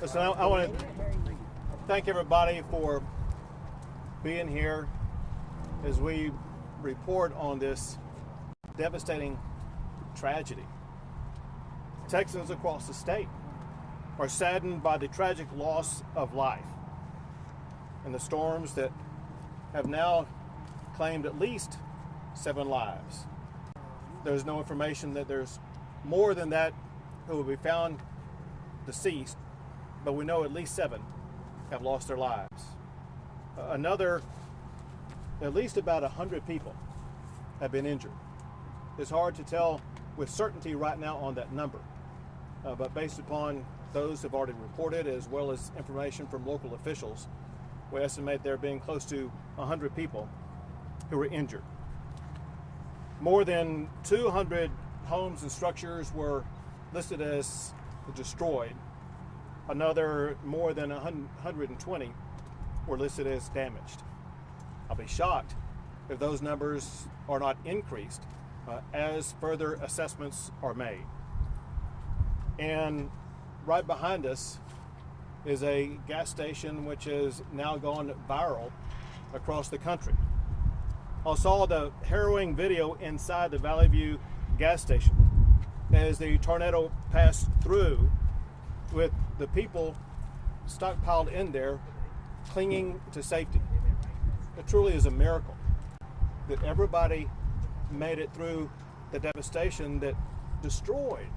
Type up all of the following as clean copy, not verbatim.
Listen, I want to thank everybody for being here as we report on this devastating tragedy. Texans across the state are saddened by the tragic loss of life and the storms that have now claimed at least 7 lives. There's no information that there's more than that who will be found deceased, but we know at least 7 have lost their lives. Another, at least about 100 people have been injured. It's hard to tell with certainty right now on that number, but based upon those who have already reported, as well as information from local officials, we estimate there being close to 100 people who were injured. More than 200 homes and structures were listed as destroyed. Another more than 120 were listed as damaged. I'll be shocked if those numbers are not increased as further assessments are made. And right behind us is a gas station which has now gone viral across the country. I saw the harrowing video inside the Valley View gas station as the tornado passed through, with the people stockpiled in there clinging to safety. It truly is a miracle that everybody made it through the devastation that destroyed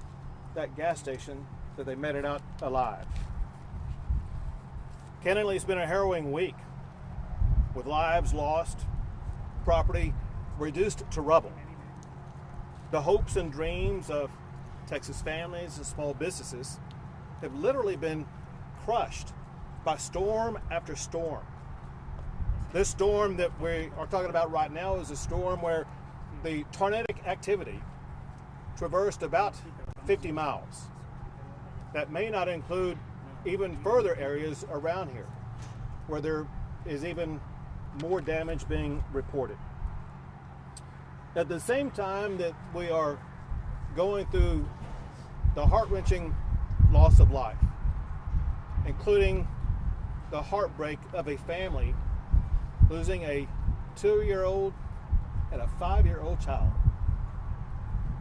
that gas station, that they made it out alive. Candidly, it's been a harrowing week with lives lost, property reduced to rubble. The hopes and dreams of Texas families and small businesses have literally been crushed by storm after storm. This storm that we are talking about right now is a storm where the tornadic activity traversed about 50 miles. That may not include even further areas around here where there is even more damage being reported. At the same time that we are going through the heart-wrenching loss of life, including the heartbreak of a family losing a 2-year-old and a 5-year-old child.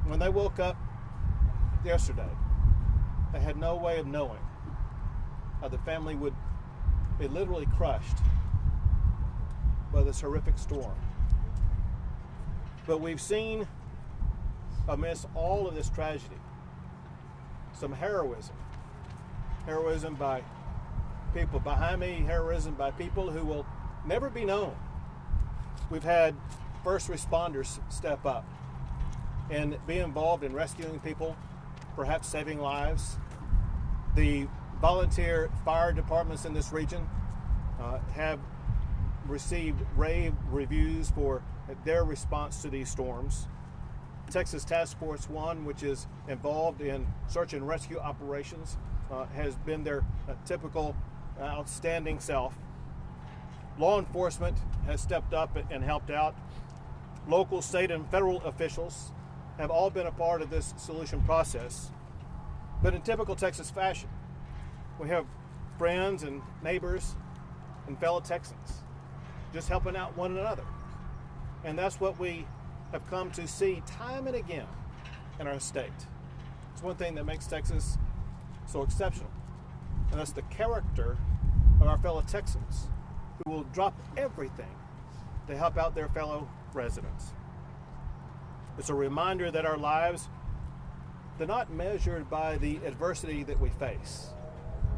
When they woke up yesterday, they had no way of knowing how the family would be literally crushed by this horrific storm. But we've seen, amidst all of this tragedy, some heroism by people behind me, heroism by people who will never be known. We've had first responders step up and be involved in rescuing people, perhaps saving lives. The volunteer fire departments in this region have received rave reviews for their response to these storms. Texas Task Force 1, which is involved in search and rescue operations, has been their typical outstanding self. Law enforcement has stepped up and helped out. Local, state, and federal officials have all been a part of this solution process. But in typical Texas fashion, we have friends and neighbors and fellow Texans just helping out one another. And that's what we have come to see time and again in our state. It's one thing that makes Texas so exceptional, and that's the character of our fellow Texans who will drop everything to help out their fellow residents. It's a reminder that our lives, they're not measured by the adversity that we face.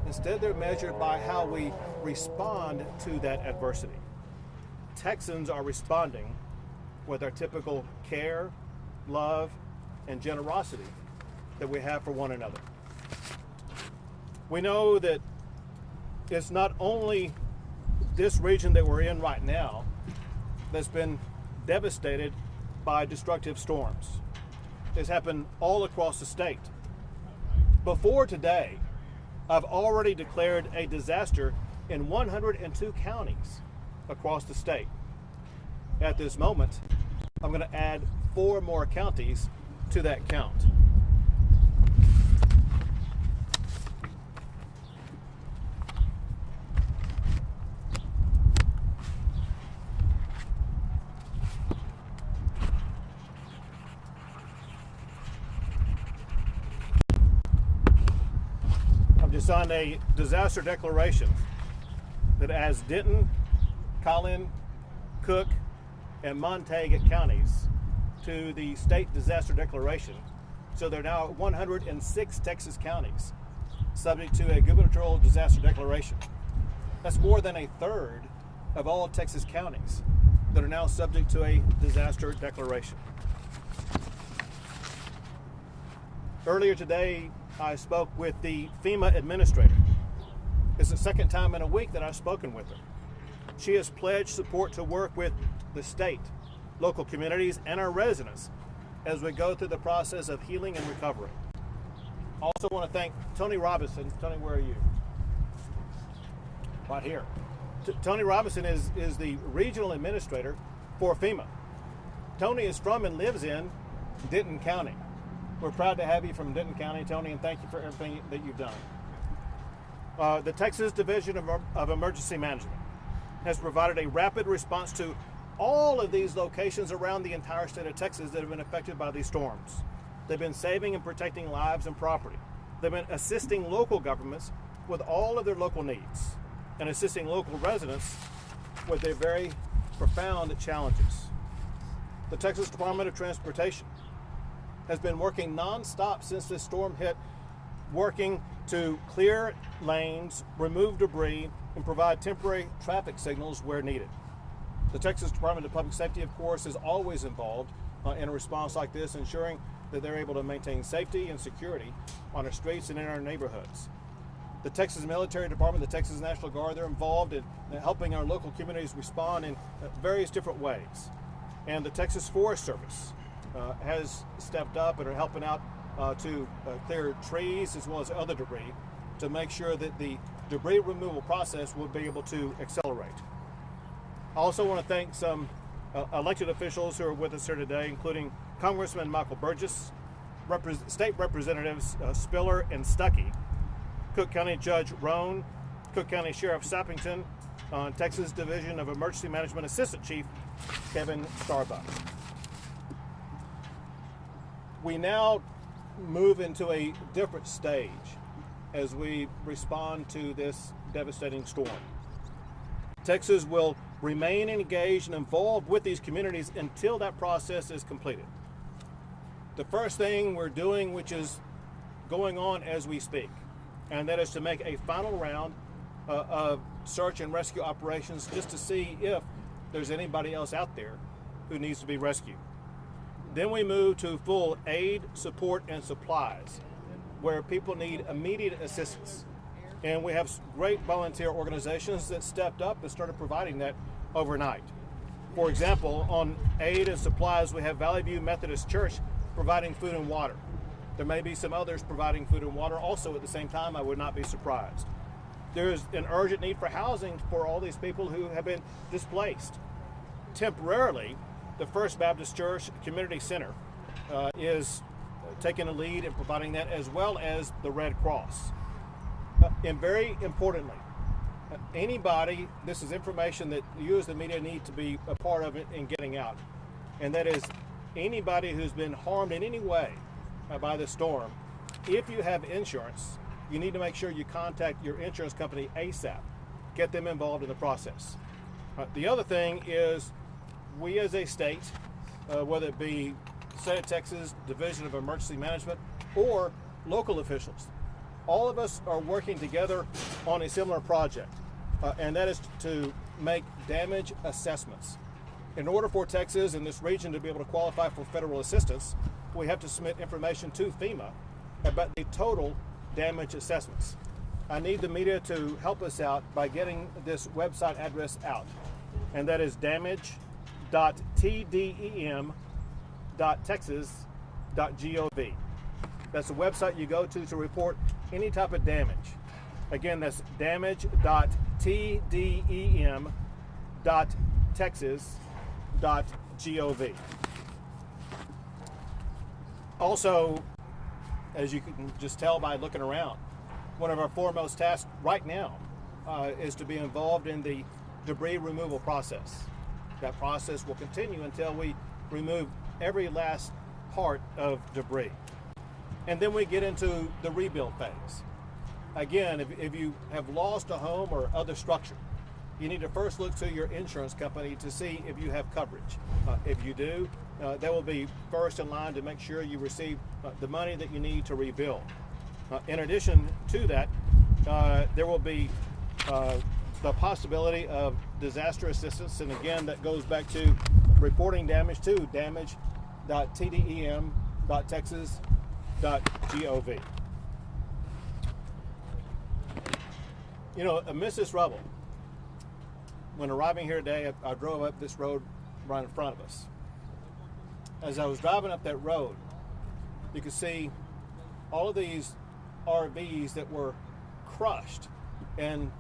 Instead, they're measured by how we respond to that adversity. Texans are responding with our typical care, love, and generosity that we have for one another. We know that it's not only this region that we're in right now that's been devastated by destructive storms. It's happened all across the state. Before today, I've already declared a disaster in 102 counties across the state. At this moment, I'm going to add 4 more counties to that count. You signed a disaster declaration that adds Denton, Collin, Cooke, and Montague counties to the state disaster declaration. So there are now 106 Texas counties subject to a gubernatorial disaster declaration. That's more than a third of all Texas counties that are now subject to a disaster declaration. Earlier today, I spoke with the FEMA administrator. It's the second time in a week that I've spoken with her. She has pledged support to work with the state, local communities, and our residents as we go through the process of healing and recovery. I also want to thank Tony Robinson. Tony, where are you? Right here. Tony Robinson is the regional administrator for FEMA. Tony is from and lives in Denton County. We're proud to have you from Denton County, Tony, and thank you for everything that you've done. The Texas Division of Emergency Management has provided a rapid response to all of these locations around the entire state of Texas that have been affected by these storms. They've been saving and protecting lives and property. They've been assisting local governments with all of their local needs and assisting local residents with their very profound challenges. The Texas Department of Transportation has been working nonstop since this storm hit, working to clear lanes, remove debris, and provide temporary traffic signals where needed. The Texas Department of Public Safety, of course, is always involved in a response like this, ensuring that they're able to maintain safety and security on our streets and in our neighborhoods. The Texas Military Department, the Texas National Guard, they're involved in helping our local communities respond in various different ways. And the Texas Forest Service has stepped up and are helping out to clear trees as well as other debris to make sure that the debris removal process will be able to accelerate. I also want to thank some elected officials who are with us here today, including Congressman Michael Burgess, State Representatives Spiller and Stuckey, Cooke County Judge Roan, Cooke County Sheriff Sappington, Texas Division of Emergency Management Assistant Chief Kevin Starbuck. We now move into a different stage as we respond to this devastating storm. Texas will remain engaged and involved with these communities until that process is completed. The first thing we're doing, which is going on as we speak, and that is to make a final round of search and rescue operations just to see if there's anybody else out there who needs to be rescued. Then we move to full aid, support, and supplies, where people need immediate assistance. And we have great volunteer organizations that stepped up and started providing that overnight. For example, on aid and supplies, we have Valley View Methodist Church providing food and water. There may be some others providing food and water also at the same time. I would not be surprised. There's an urgent need for housing for all these people who have been displaced. Temporarily, the First Baptist Church Community Center is taking a lead in providing that, as well as the Red Cross. And very importantly, anybody, this is information that you as the media need to be a part of it in getting out, and that is anybody who's been harmed in any way by the storm. If you have insurance, you need to make sure you contact your insurance company ASAP. Get them involved in the process. The other thing is, we as a state, whether it be State of Texas Division of Emergency Management or local officials, all of us are working together on a similar project, and that is to make damage assessments. In order for Texas and this region to be able to qualify for federal assistance, we have to submit information to FEMA about the total damage assessments. I need the media to help us out by getting this website address out, and that is damage.tdem.texas.gov. That's the website you go to report any type of damage. Again, that's damage.tdem.texas.gov. Also, as you can just tell by looking around, one of our foremost tasks right now is to be involved in the debris removal process. That process will continue until we remove every last part of debris. And then we get into the rebuild phase. again, if you have lost a home or other structure, you need to first look to your insurance company to see if you have coverage. If you do, they will be first in line to make sure you receive the money that you need to rebuild. In addition to that, there will be the possibility of disaster assistance, and again, that goes back to reporting damage to damage.tdem.texas.gov. You know, amidst this rubble, when arriving here today, I drove up this road right in front of us. As I was driving up that road, you could see all of these RVs that were crushed and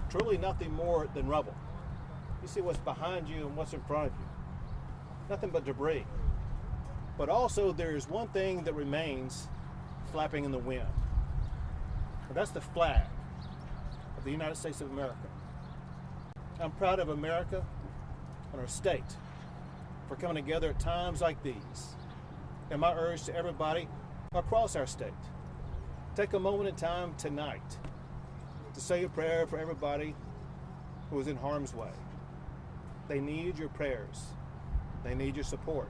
truly nothing more than rubble. You see what's behind you and what's in front of you. Nothing but debris. But also there's one thing that remains flapping in the wind. And that's the flag of the United States of America. I'm proud of America and our state for coming together at times like these. And my urge to everybody across our state, take a moment in time tonight to say a prayer for everybody who is in harm's way. They need your prayers. They need your support.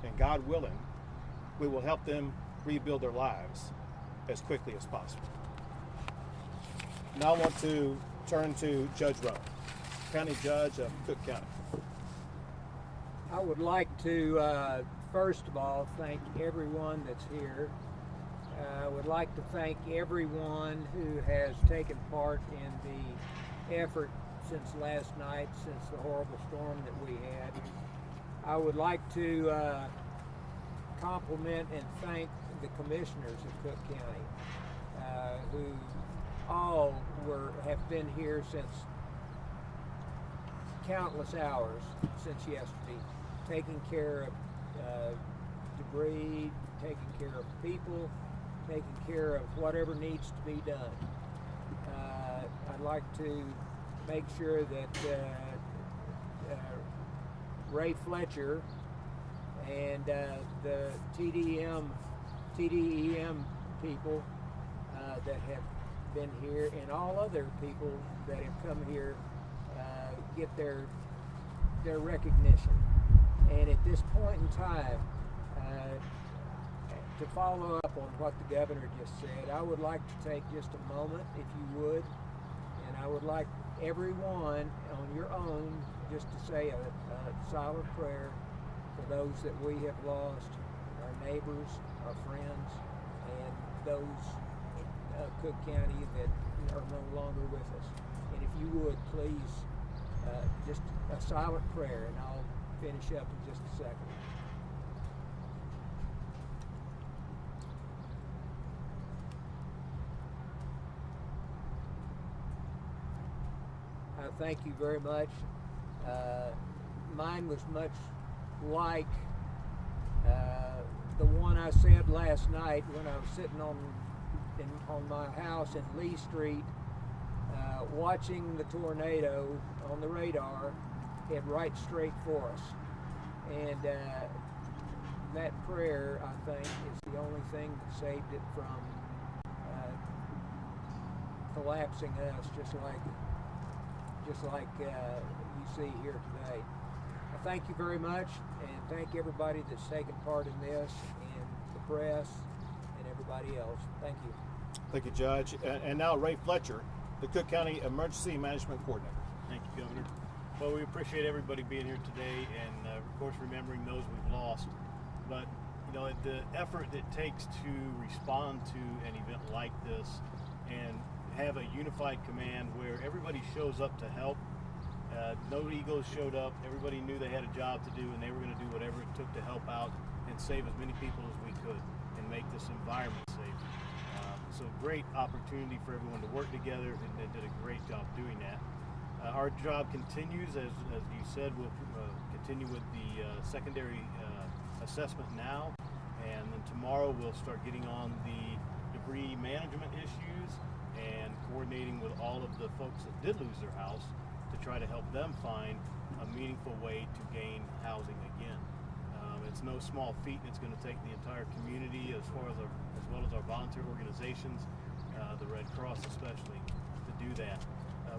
And God willing, we will help them rebuild their lives as quickly as possible. Now I want to turn to Judge Rowe, County Judge of Cooke County. I would like to, first of all, thank everyone that's here. I would like to thank everyone who has taken part in the effort since last night, since the horrible storm that we had. I would like to compliment and thank the commissioners of Cooke County, who all have been here since countless hours since yesterday, taking care of debris, taking care of people, taking care of whatever needs to be done. I'd like to make sure that Ray Fletcher and the TDEM people that have been here, and all other people that have come here, get their recognition. And at this point in time, to follow up on what the governor just said, I would like to take just a moment, if you would, and I would like everyone on your own just to say a silent prayer for those that we have lost, our neighbors, our friends, and those of Cooke County that are no longer with us. And if you would, please, just a silent prayer, and I'll finish up in just a second. Thank you very much. Mine was much like the one I said last night when I was sitting on my house in Lee Street, watching the tornado on the radar head right straight for us. And that prayer, I think, is the only thing that saved it from collapsing us, just like you see here today. I thank you very much, and thank everybody that's taken part in this, and the press, and everybody else. Thank you. Thank you, Judge. And now Ray Fletcher, the Cooke County Emergency Management Coordinator. Thank you, Governor. Well, we appreciate everybody being here today, and of course remembering those we've lost. But you know, the effort it takes to respond to an event like this and have a unified command where everybody shows up to help. No egos showed up. Everybody knew they had a job to do, and they were going to do whatever it took to help out and save as many people as we could and make this environment safe. So great opportunity for everyone to work together, and they did a great job doing that. Our job continues, as you said. We'll continue with the secondary assessment now, and then tomorrow we'll start getting on the debris management issues and coordinating with all of the folks that did lose their house to try to help them find a meaningful way to gain housing again. It's no small feat, and it's going to take the entire community as well as our volunteer organizations the Red Cross especially, to do that.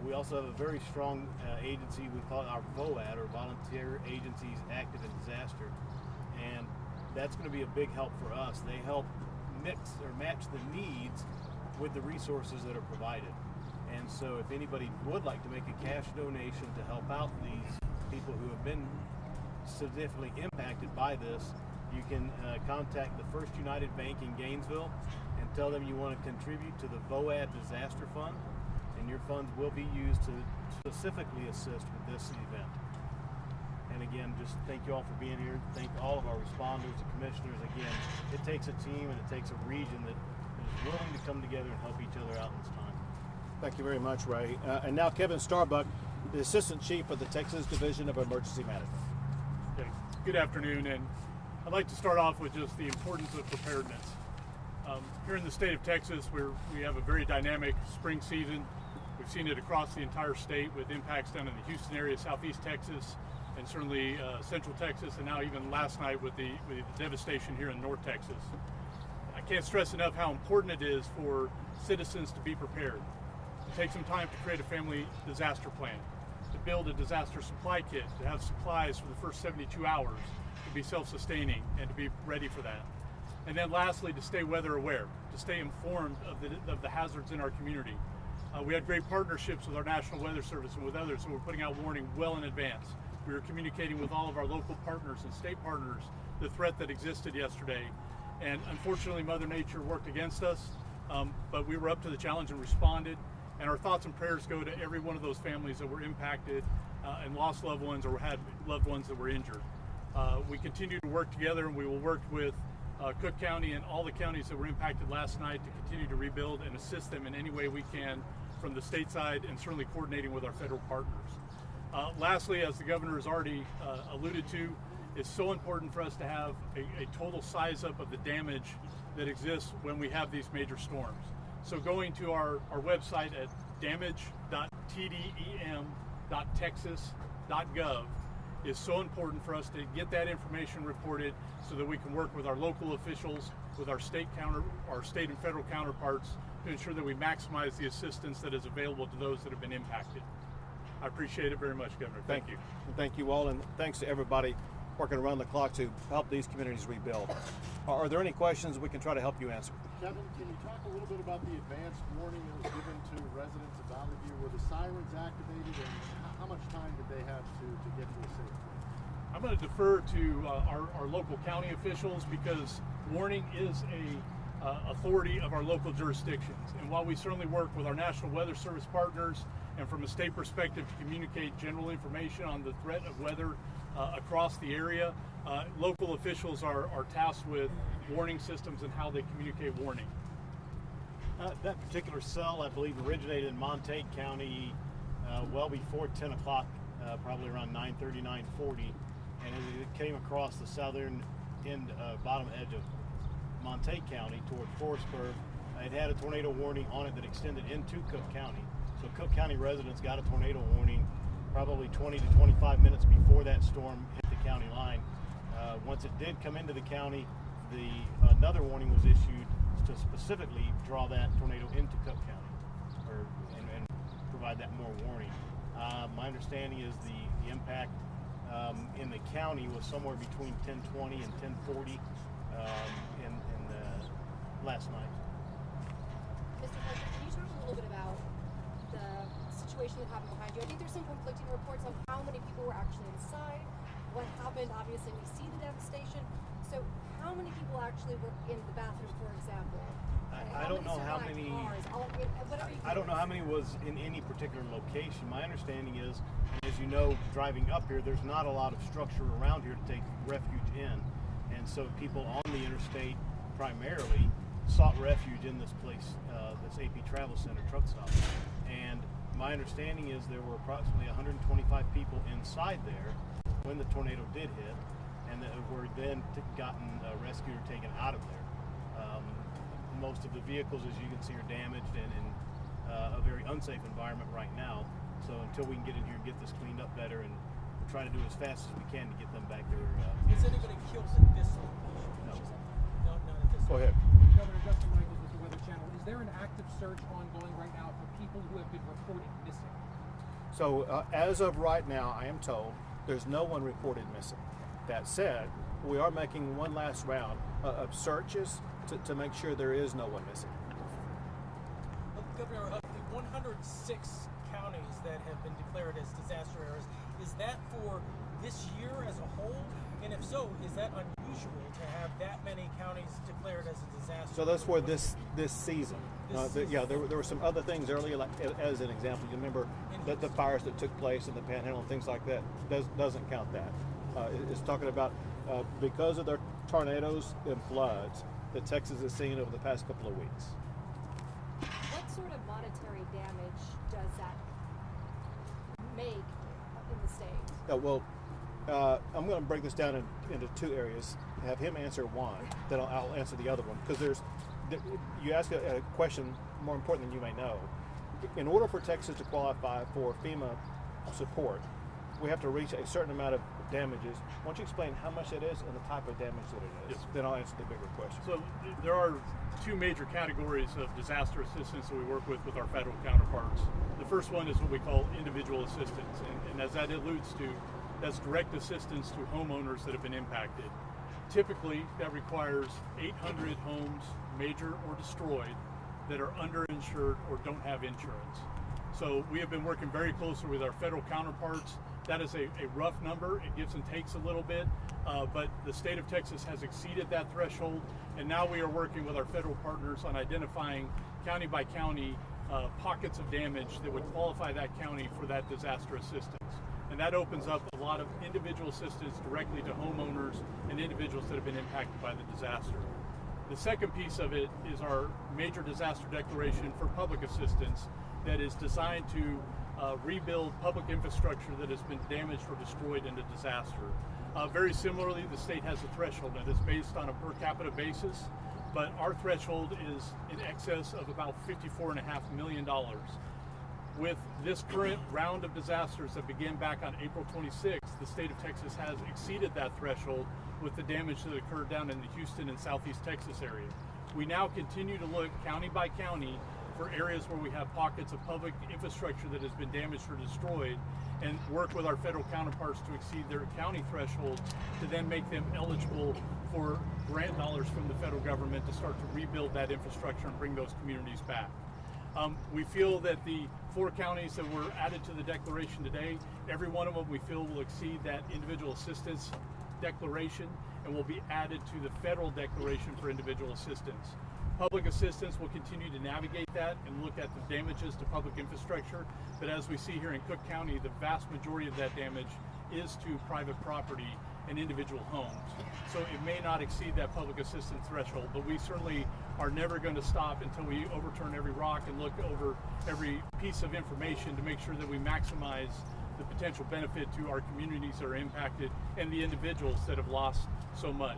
We also have a very strong agency, we call it our VOAD, or Volunteer Agencies Active in Disaster, and that's going to be a big help for us. They help mix or match the needs with the resources that are provided. And so if anybody would like to make a cash donation to help out these people who have been significantly impacted by this, you can contact the First United Bank in Gainesville and tell them you want to contribute to the VOAD Disaster Fund, and your funds will be used to specifically assist with this event. And again, just thank you all for being here. Thank all of our responders and commissioners. Again, it takes a team and it takes a region that is willing to come together and help each other out in this time. Thank you very much, Ray. And now Kevin Starbuck, the Assistant Chief of the Texas Division of Emergency Management. Okay. Good afternoon, and I'd like to start off with just the importance of preparedness. Here in the state of Texas, we have a very dynamic spring season. We've seen it across the entire state with impacts down in the Houston area, Southeast Texas, and certainly Central Texas, and now even last night with the devastation here in North Texas. I can't stress enough how important it is for citizens to be prepared, to take some time to create a family disaster plan, to build a disaster supply kit, to have supplies for the first 72 hours, to be self-sustaining and to be ready for that. And then lastly, to stay weather aware, to stay informed of the hazards in our community. We had great partnerships with our National Weather Service and with others, so we're putting out warning well in advance. We were communicating with all of our local partners and state partners the threat that existed yesterday. And unfortunately, Mother Nature worked against us, but we were up to the challenge and responded. And our thoughts and prayers go to every one of those families that were impacted and lost loved ones or had loved ones that were injured. We continue to work together, and we will work with Cooke County and all the counties that were impacted last night to continue to rebuild and assist them in any way we can from the state side, and certainly coordinating with our federal partners. Lastly, as the governor has already alluded to, it's so important for us to have a total size up of the damage that exists when we have these major storms. So going to our website at damage.tdem.texas.gov is so important for us to get that information reported so that we can work with our local officials, with our state and federal counterparts to ensure that we maximize the assistance that is available to those that have been impacted. I appreciate it very much, Governor. Thank you. Thank you all, and thanks to everybody working around the clock to help these communities rebuild. Are there any questions we can try to help you answer? Kevin, can you talk a little bit about the advanced warning that was given to residents of Valley View? Were the sirens activated, and how much time did they have to get to a safe place? I'm going to defer to our local county officials, because warning is a authority of our local jurisdictions. And while we certainly work with our National Weather Service partners and from a state perspective to communicate general information on the threat of weather across the area, local officials are tasked with warning systems and how they communicate warning. That particular cell, I believe, originated in Montague County well before 10 o'clock, probably around 9:30, 9:40, and as it came across the southern end, bottom edge of Montague County toward Forestburg, it had a tornado warning on it that extended into Cooke County. So Cooke County residents got a tornado warning probably 20 to 25 minutes before that storm hit the county line. Once it did come into the county, another warning was issued to specifically draw that tornado into Cooke County, and provide that more warning. My understanding is the impact in the county was somewhere between 10:20 and 10:40 in last night. Mr. President, can you talk a little bit about the situation that happened behind you? I think there's some conflicting reports on how many people were actually inside, what happened. Obviously, we see the devastation. So how many people actually were in the bathroom, for example? I don't know how many. I don't know how many was in any particular location. My understanding is, as you know, driving up here, there's not a lot of structure around here to take refuge in, and so people on the interstate primarily sought refuge in this place, this AP Travel Center truck stop. And my understanding is there were approximately 125 people inside there when the tornado did hit, and that were then gotten rescued or taken out of there. Most of the vehicles, as you can see, are damaged and in a very unsafe environment right now. So until we can get in here and get this cleaned up better, and we'll try to do as fast as we can to get them back there. Is anybody killed at this location? No. No, not at this Go ahead. Governor Justin Michaels with the Weather Channel. Is there an active search ongoing right now for people who have been reported missing? So as of right now, I am told there's no one reported missing. That said, we are making one last round of searches to make sure there is no one missing. Governor, of the 106 counties that have been declared as disaster areas, is that for this year as a whole? And if so, is that unusual to have that many counties declared as a disaster? So that's for this season. Yeah, there were some other things earlier, like as an example, you remember the fires that took place in the Panhandle and things like that. Doesn't count that. It's talking about because of their tornadoes and floods that Texas has seen over the past couple of weeks. What sort of monetary damage does that make in the state? I'm going to break this down into two areas. Have him answer one, then I'll answer the other one. Because you ask a question more important than you may know. In order for Texas to qualify for FEMA support, we have to reach a certain amount of damages. Why don't you explain how much it is and the type of damage that it is? Yes. Then I'll answer the bigger question. So there are two major categories of disaster assistance that we work with our federal counterparts. The first one is what we call individual assistance, and as that alludes to, that's direct assistance to homeowners that have been impacted. Typically, that requires 800 homes, major or destroyed, that are underinsured or don't have insurance. So we have been working very closely with our federal counterparts. That is a rough number. It gives and takes a little bit, but the state of Texas has exceeded that threshold, and now we are working with our federal partners on identifying county by county pockets of damage that would qualify that county for that disaster assistance. And that opens up a lot of individual assistance directly to homeowners and individuals that have been impacted by the disaster. The second piece of it is our major disaster declaration for public assistance that is designed to rebuild public infrastructure that has been damaged or destroyed in a disaster. Very similarly, the state has a threshold that is based on a per capita basis, but our threshold is in excess of about $54.5 million. With this current round of disasters that began back on April 26th, the state of Texas has exceeded that threshold with the damage that occurred down in the Houston and Southeast Texas area. We now continue to look county by county for areas where we have pockets of public infrastructure that has been damaged or destroyed, and work with our federal counterparts to exceed their county threshold to then make them eligible for grant dollars from the federal government to start to rebuild that infrastructure and bring those communities back. We feel that the 4 counties that were added to the declaration today, every one of them we feel will exceed that individual assistance declaration and will be added to the federal declaration for individual assistance. Public assistance will continue to navigate that and look at the damages to public infrastructure, but as we see here in Cooke County, the vast majority of that damage is to private property and individual homes. So it may not exceed that public assistance threshold, but we certainly are never going to stop until we overturn every rock and look over every piece of information to make sure that we maximize the potential benefit to our communities that are impacted and the individuals that have lost so much.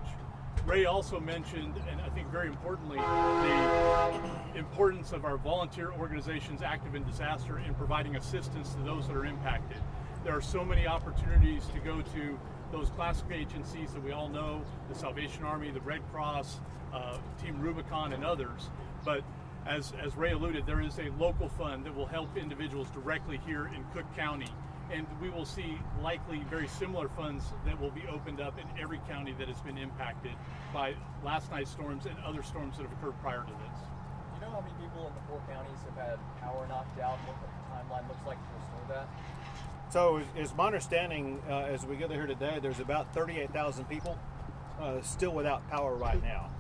Ray also mentioned, and I think very importantly, the importance of our volunteer organizations active in disaster in providing assistance to those that are impacted. There are so many opportunities to go to those classic agencies that we all know, the Salvation Army, the Red Cross, Team Rubicon, and others. But as Ray alluded, there is a local fund that will help individuals directly here in Cooke County. And we will see likely very similar funds that will be opened up in every county that has been impacted by last night's storms and other storms that have occurred prior to this. Do you know how many people in the 4 counties have had power knocked out and what the timeline looks like to restore that? So it's my understanding, as we get here today, there's about 38,000 people still without power right now.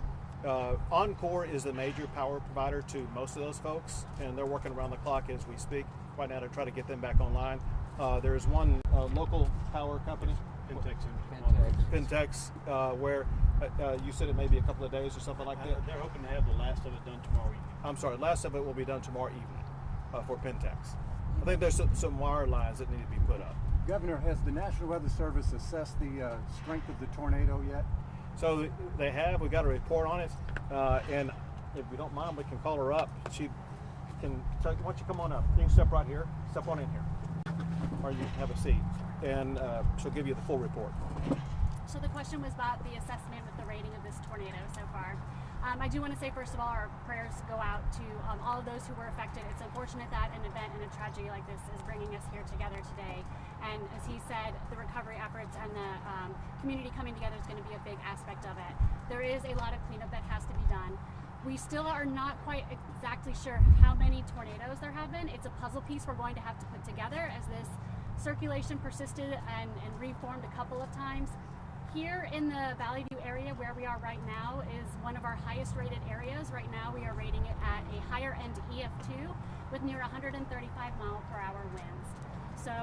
Encore is the major power provider to most of those folks, and they're working around the clock as we speak right now to try to get them back online. There's one local power company, Pentex, where you said it may be a couple of days or something like that. They're hoping to have the last of it done tomorrow evening. I'm sorry, last of it will be done tomorrow evening for Pentex. I think there's some wire lines that need to be put up. Governor, has the National Weather Service assessed the strength of the tornado yet? So they have. We got a report on it, and if you don't mind, we can call her up. She can. So why don't you come on up? You can step right here. Step on in here, or you can have a seat, and she'll give you the full report. So the question was about the assessment with the rating of this tornado so far. I do want to say, first of all, our prayers go out to all of those who were affected. It's unfortunate that an event and a tragedy like this is bringing us here together today. And as he said, the recovery efforts and the community coming together is going to be a big aspect of it. There is a lot of cleanup that has to be done. We still are not quite exactly sure how many tornadoes there have been. It's a puzzle piece we're going to have to put together as this circulation persisted and reformed a couple of times. Here in the Valley View area where we are right now is one of our highest rated areas. Right now we are rating it at a higher end EF2 with near 135 mile/hour winds. So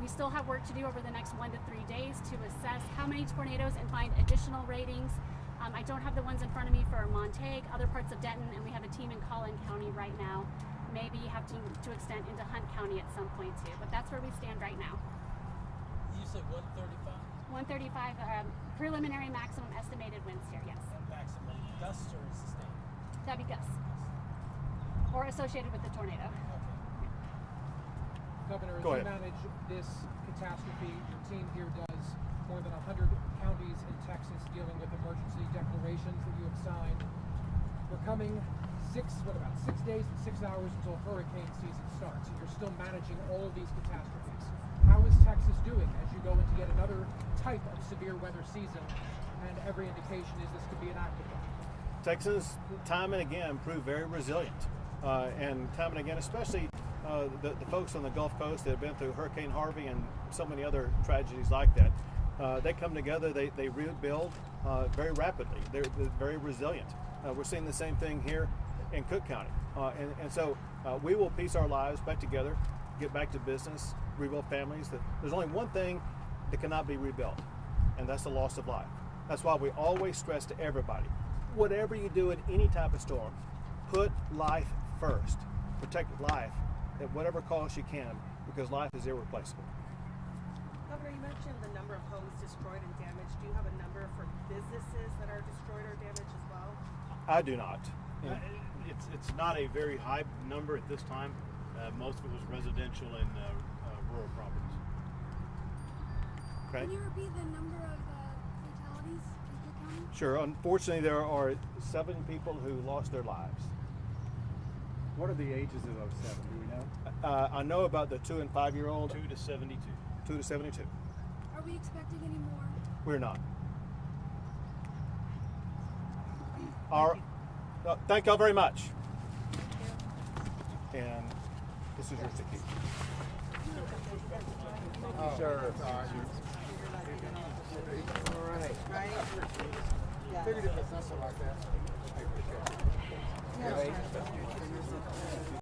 we still have work to do over the next 1 to 3 days to assess how many tornadoes and find additional ratings. I don't have the ones in front of me for Montague, other parts of Denton, and we have a team in Collin County right now. Maybe have to extend into Hunt County at some point too, but that's where we stand right now. You said 135? 135 preliminary maximum estimated winds here, yes. Maximum gusts or sustained? That'd be gusts. Or associated with the tornado. Okay. Governor, as Go you ahead. manage this catastrophe, your team here does more than 100 counties in Texas dealing with emergency declarations that you have signed. We're coming 6 days and 6 hours until hurricane season starts, and you're still managing all of these catastrophes. How is Texas doing as you go into yet another type of severe weather season, and every indication is this could be an active one? Texas, time and again, proved very resilient. And time and again, especially the folks on the Gulf Coast that have been through Hurricane Harvey and so many other tragedies like that, they come together, they rebuild very rapidly. They're very resilient. We're seeing the same thing here in Cooke County. And so we will piece our lives back together, get back to business, rebuild families. There's only one thing that cannot be rebuilt, and that's the loss of life. That's why we always stress to everybody, whatever you do in any type of storm, put life first. Protect life at whatever cost you can, because life is irreplaceable. Governor, you mentioned the number of homes destroyed and damaged. Do you have a number for businesses that are destroyed or damaged as well? I do not. It's not a very high number at this time. Most of it was residential and rural properties. Okay. Can you repeat the number of fatalities in Cooke County? Sure. Unfortunately, there are 7 people who lost their lives. What are the ages of those 7? Do we know? I know about the 2 and 5-year-old. 2 to 72. 2 to 72. Are we expecting any more? We're not. Thank y'all very much. And this is yours to keep. Sure. All right. Figured it was something like that. I appreciate it. Right.